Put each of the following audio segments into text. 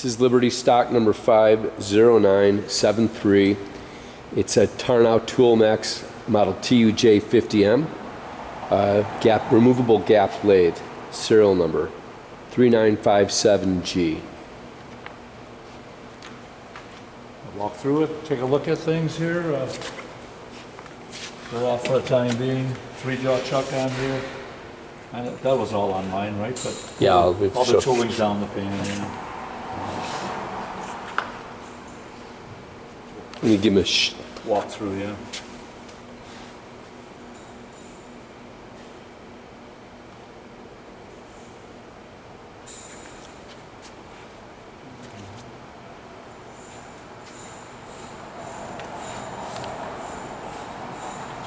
This is Liberty stock number 50973. It's a Tarnow Toolmex model TUJ 50M. Removable gap lathe, serial number 3957G. I'll walk through it, take a look at things here. Go off for the time being. 3-jaw chuck on here. That was all on mine, right? But Yeah, all the tooling's down the pan. Yeah. Can you give me a walk through, yeah.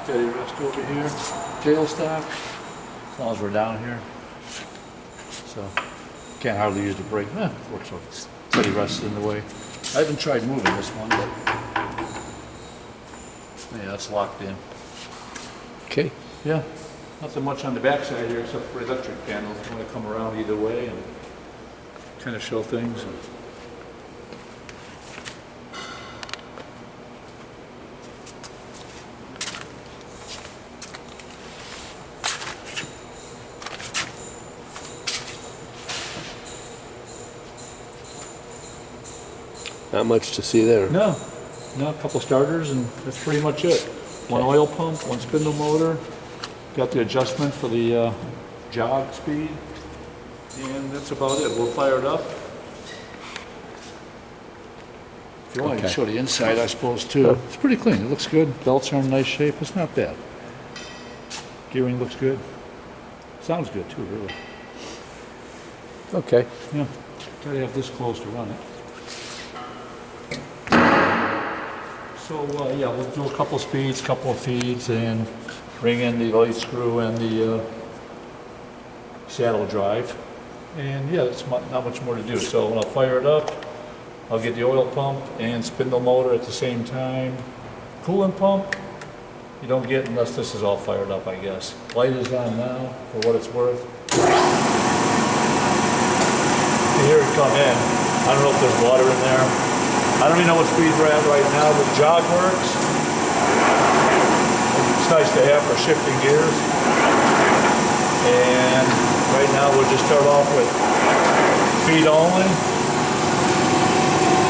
Steady rest over here. Tail stock, as long as we're down here. So, can't hardly use the brake. Works out. Steady rest in the way. I haven't tried moving this one, but yeah, that's locked in. Okay. Yeah, nothing much on the backside here except for electric panels. I'm going to come around either way and kind of show things. Not much to see there. No, a couple starters and that's pretty much it. One oil pump, one spindle motor. Got the adjustment for the jog speed. And that's about it. We'll fire it up. If you want, I can show the inside, I suppose, too. It's pretty clean. It looks good. Belts are in nice shape. It's not bad. Gearing looks good. Sounds good, too, really. Okay. Yeah. Gotta have this close to run it. So yeah, we'll do a couple speeds, couple of feeds, and bring in the lathe screw and the saddle drive. And yeah, it's not much more to do. So when I'll fire it up, I'll get the oil pump and spindle motor at the same time. Coolant pump, you don't get unless this is all fired up, I guess. Light is on now, for what it's worth. You hear it come in. I don't know if there's water in there. I don't even know what speed we're at right now, but jog works. It's nice to have for shifting gears. And right now we'll just start off with feed only.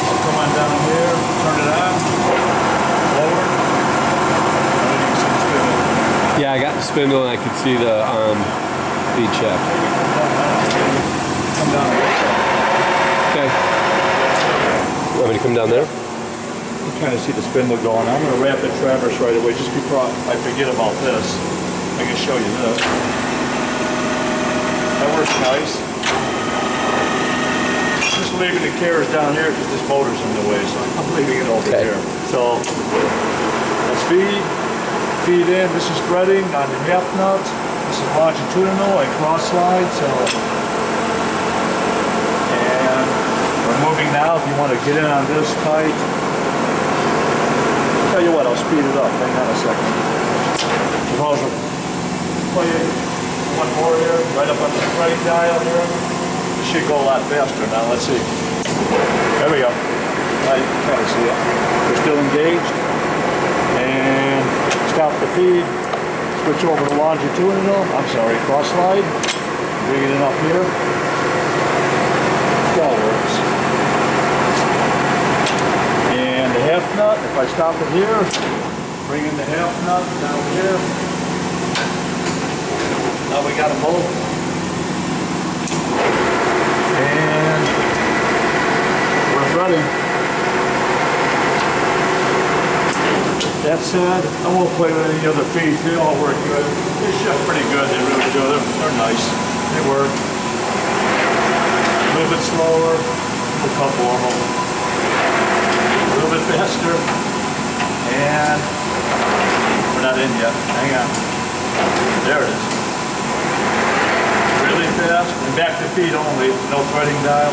I'll come on down here, turn it on, forward. And then you can see the spindle. Yeah, I got the spindle and I can see the feed shaft. Come down here. Okay. You want me to come down there? You can kind of see the spindle going. I'm going to wrap the traverse right away just before I forget about this. I can show you this. That works nice. Just leaving the gears down here because this motor's in the way, so I'm leaving it over here. So that's feed in. This is threading on the half nut. This is longitudinal. I cross slide. So. Moving now, if you want to get in on this tight. Tell you what, I'll speed it up. Hang on a second. Suppose we'll play one more here, right up on the threading dial here. It should go a lot faster now. Let's see. There we go. Now you can kind of see it. We're still engaged. And stop the feed. Switch over to longitudinal. I'm sorry, cross slide. Bring it in up here. It all works. Half nut, if I stop it here, bring in the half nut down here. Now we got them both. And we're threading. That said, I won't play with any other feeds. They all work good. They shift pretty good. They really do. They're nice. They work. A little bit slower. A couple of them. A little bit faster, and we're not in yet. Hang on. There it is. Really fast, and back to feed only, no threading dial.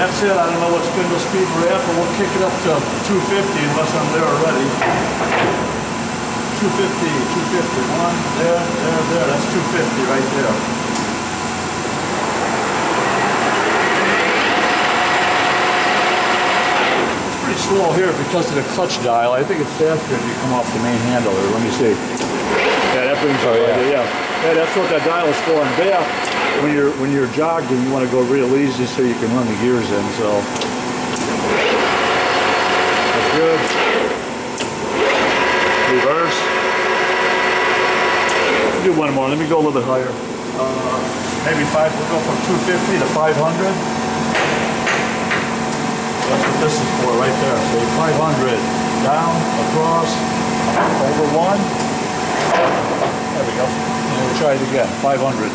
That's it. I don't know what spindle speed we're at, but we'll kick it up to 250 unless I'm there already. 250, 251, there, that's 250 right there. slow here because of the clutch dial. I think it's faster if you come off the main handle here. Let me see. Yeah, that brings you right there. Yeah, that's what that dial is for in back. When you're jogging, you want to go real easy so you can run the gears in. So that's good. Reverse. Do one more. Let me go a little bit higher. Maybe five. We'll go from 250 to 500. That's what this is for right there. So 500 down, across, over one. There we go. And we'll try it again. 500.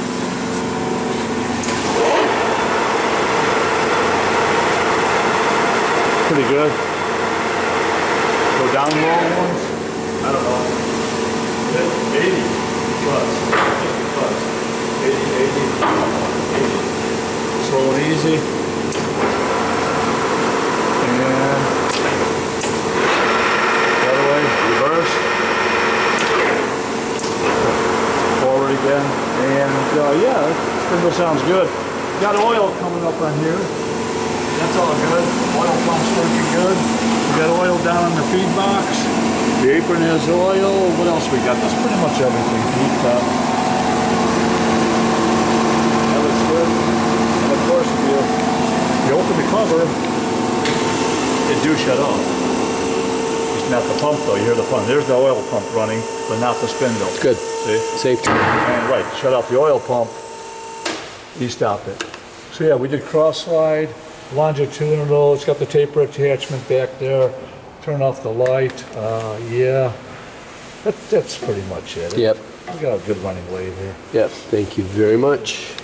Pretty good. Go down low ones. I don't know. 80 plus. Just because. 80, 80. Slow and easy. And the other way, reverse. Forward again. And yeah, that spindle sounds good. Got oil coming up on here. That's all good. Oil pump's working good. We got oil down in the feed box. The apron has oil. What else we got? That's pretty much everything. Heat up. That looks good. And of course, if you open the cover, it do shut off. It's not the pump though. You hear the pump. There's the oil pump running, but not the spindle. Good. See? Safety. And right, shut off the oil pump. You stop it. So yeah, we did cross slide. Longitudinal, it's got the taper attachment back there. Turn off the light. Yeah, that's pretty much it. Yep. We got a good running lathe here. Yep. Thank you very much.